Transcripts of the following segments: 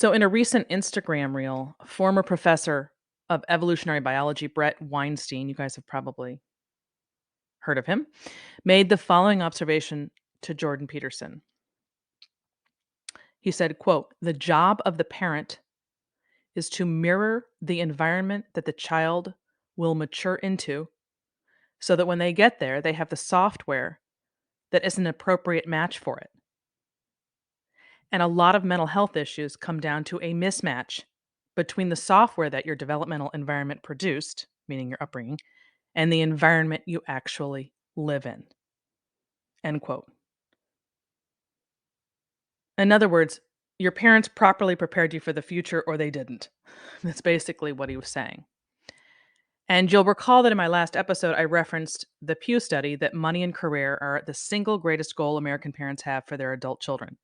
So, in a recent Instagram reel, former professor of evolutionary biology, Brett Weinstein, you guys have probably heard of him, made the following observation to Jordan Peterson. He said, quote, "The job of the parent is to mirror the environment that the child will mature into so that when they get there, they have the software that is an appropriate match for it. And a lot of mental health issues come down to a mismatch between the software that your developmental environment produced, meaning your upbringing, and the environment you actually live in." End quote. In other words, your parents properly prepared you for the future or they didn't. That's basically what he was saying. And you'll recall that in my last episode, I referenced the Pew study that money and career are the single greatest goal American parents have for their adult children,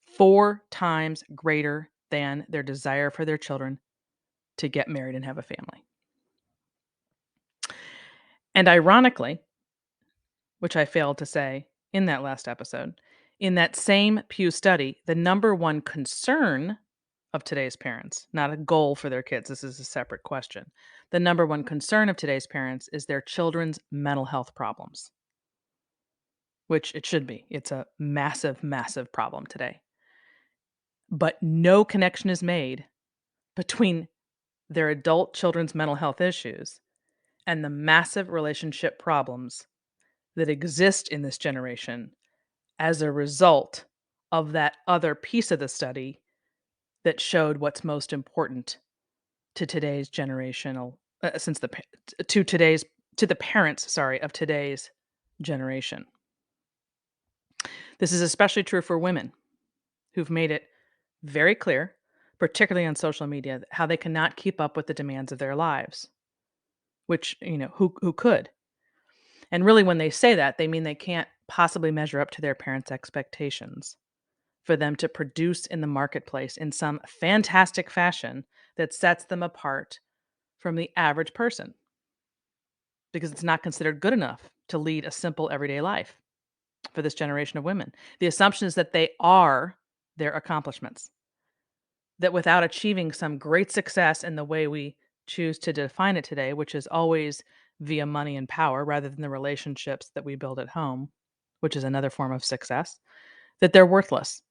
4 times greater than their desire for their children to get married and have a family. And ironically, which I failed to say in that last episode, in that same Pew study, the number one concern of today's parents, not a goal for their kids, this is a separate question. The number one concern of today's parents is their children's mental health problems, which it should be. It's a massive, massive problem today. But no connection is made between their adult children's mental health issues and the massive relationship problems that exist in this generation as a result of that other piece of the study that showed what's most important to today's generational since the pa- to today's to the parents, sorry, of today's generation. This is especially true for women who've made it very clear, particularly on social media, how they cannot keep up with the demands of their lives, which, who could? And really when they say that, they mean they can't possibly measure up to their parents' expectations for them to produce in the marketplace in some fantastic fashion that sets them apart from the average person because it's not considered good enough to lead a simple everyday life for this generation of women. The assumption is that they are their accomplishments, that without achieving some great success in the way we choose to define it today, which is always via money and power rather than the relationships that we build at home, which is another form of success, that they're worthless.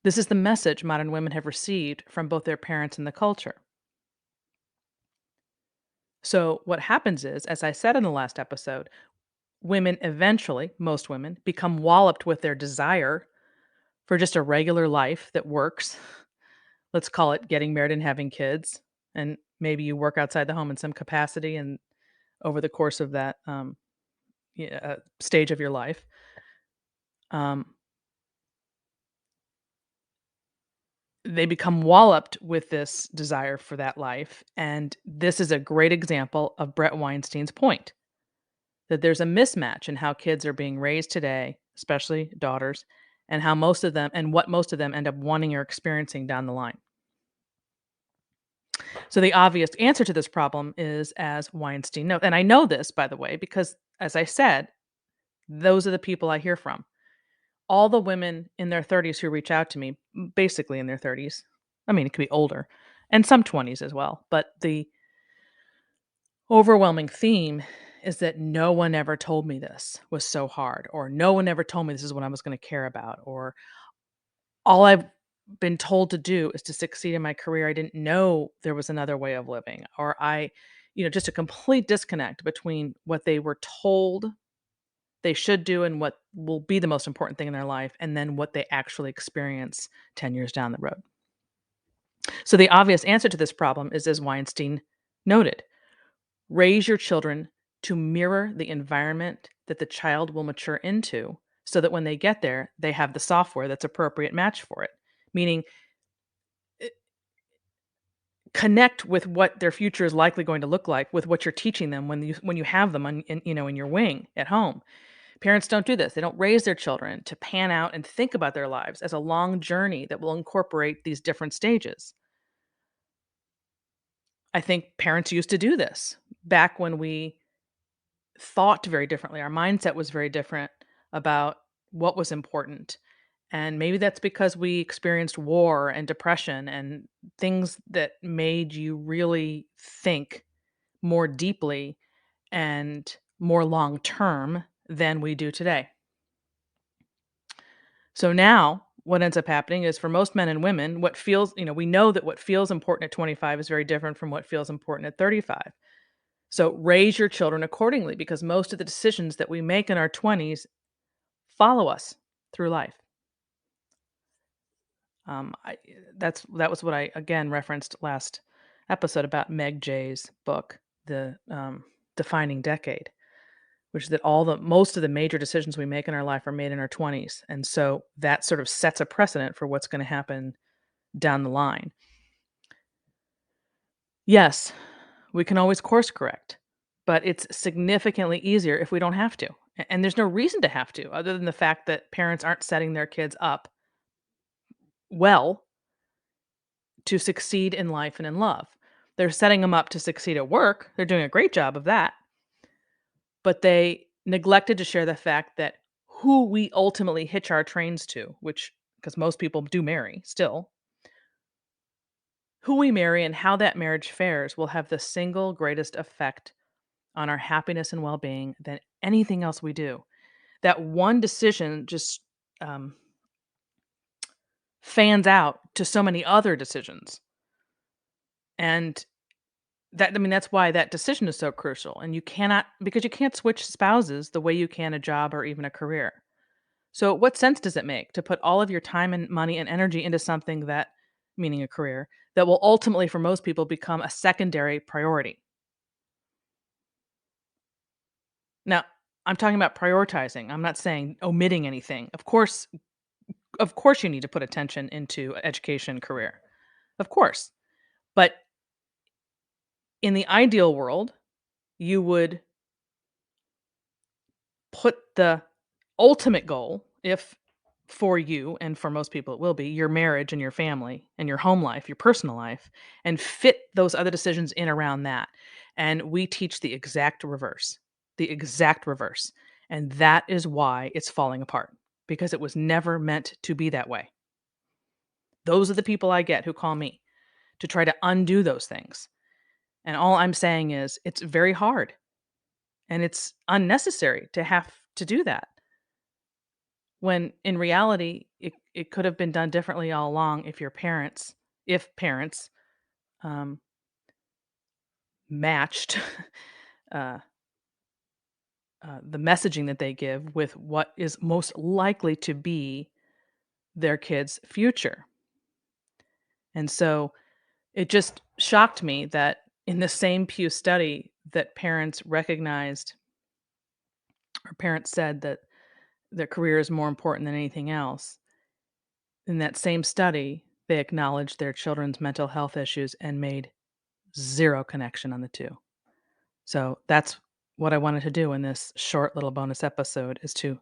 This is the message modern women have received from both their parents and the culture. So, what happens is, as I said in the last episode, women eventually, most women, become walloped with their desire for just a regular life that works. Let's call it getting married and having kids. And maybe you work outside the home in some capacity and over the course of that stage of your life. Um, they become walloped with this desire for that life. And this is a great example of Brett Weinstein's point that there's a mismatch in how kids are being raised today, especially daughters, and how most of them and what most of them end up wanting or experiencing down the line. So the obvious answer to this problem is as Weinstein notes, and I know this by the way because as I said, those are the people I hear from. All the women in their 30s who reach out to me, basically in their 30s. I mean, it could be older and some 20s as well, but the overwhelming theme is that no one ever told me this was so hard, or no one ever told me this is what I was going to care about, or all I've been told to do is to succeed in my career. I didn't know there was another way of living, or just a complete disconnect between what they were told they should do and what will be the most important thing in their life, and then what they actually experience 10 years down the road. So the obvious answer to this problem is, as Weinstein noted, raise your children to mirror the environment that the child will mature into so that when they get there, they have the software that's appropriate match for it. Meaning, eh, connect with what their future is likely going to look like with what you're teaching them when you have them in your wing at home. Parents don't do this. They don't raise their children to pan out and think about their lives as a long journey that will incorporate these different stages. I think parents used to do this back when we thought very differently. Our mindset was very different about what was important. And maybe that's because we experienced war and depression and things that made you really think more deeply and more long term than we do today. So now what ends up happening is for most men and women, what feels, we know that what feels important at 25 is very different from what feels important at 35. So raise your children accordingly because most of the decisions that we make in our 20s follow us through life. That was what I again referenced last episode about Meg Jay's book, the Defining Decade, which is that all the most of the major decisions we make in our life are made in our 20s, and so that sort of sets a precedent for what's going to happen down the line. Yes, we can always course correct, but it's significantly easier if we don't have to, and there's no reason to have to, other than the fact that parents aren't setting their kids up well to succeed in life and in love. They're setting them up to succeed at work. They're doing a great job of that. But they neglected to share the fact that who we ultimately hitch our trains to, which, because most people do marry still, who we marry and how that marriage fares will have the single greatest effect on our happiness and well being than anything else we do. That one decision just um, fans out to so many other decisions. And that's why that decision is so crucial, and you cannot because you can't switch spouses the way you can a job or even a career. So what sense does it make to put all of your time and money and energy into something that meaning a career, that will ultimately for most people become a secondary priority? Now, I'm talking about prioritizing. I'm not saying omitting anything. Of course you need to put attention into education, career. Of course. But in the ideal world, you would put the ultimate goal, if for you and for most people it will be your marriage and your family and your home life, your personal life, and fit those other decisions in around that. And we teach the exact reverse, the exact reverse. And that is why it's falling apart because it was never meant to be that way. Those are the people I get who call me to try to undo those things. And all I'm saying is it's very hard and it's unnecessary to have to do that. When in reality, it could have been done differently all along if parents, um, matched, uh, the messaging that they give with what is most likely to be their kid's future. And so, it just shocked me that in the same Pew study that parents recognized or parents said that their career is more important than anything else, in that same study, they acknowledged their children's mental health issues and made 0 connection on the 2. So that's what I wanted to do in this short little bonus episode is to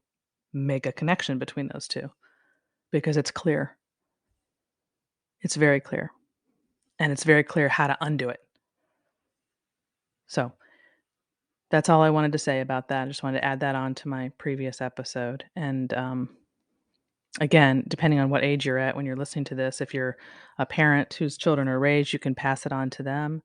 make a connection between those 2 because it's clear. It's very clear, and it's very clear how to undo it. So that's all I wanted to say about that. I just wanted to add that on to my previous episode. And again, depending on what age you're at when you're listening to this, if you're a parent whose children are raised, you can pass it on to them.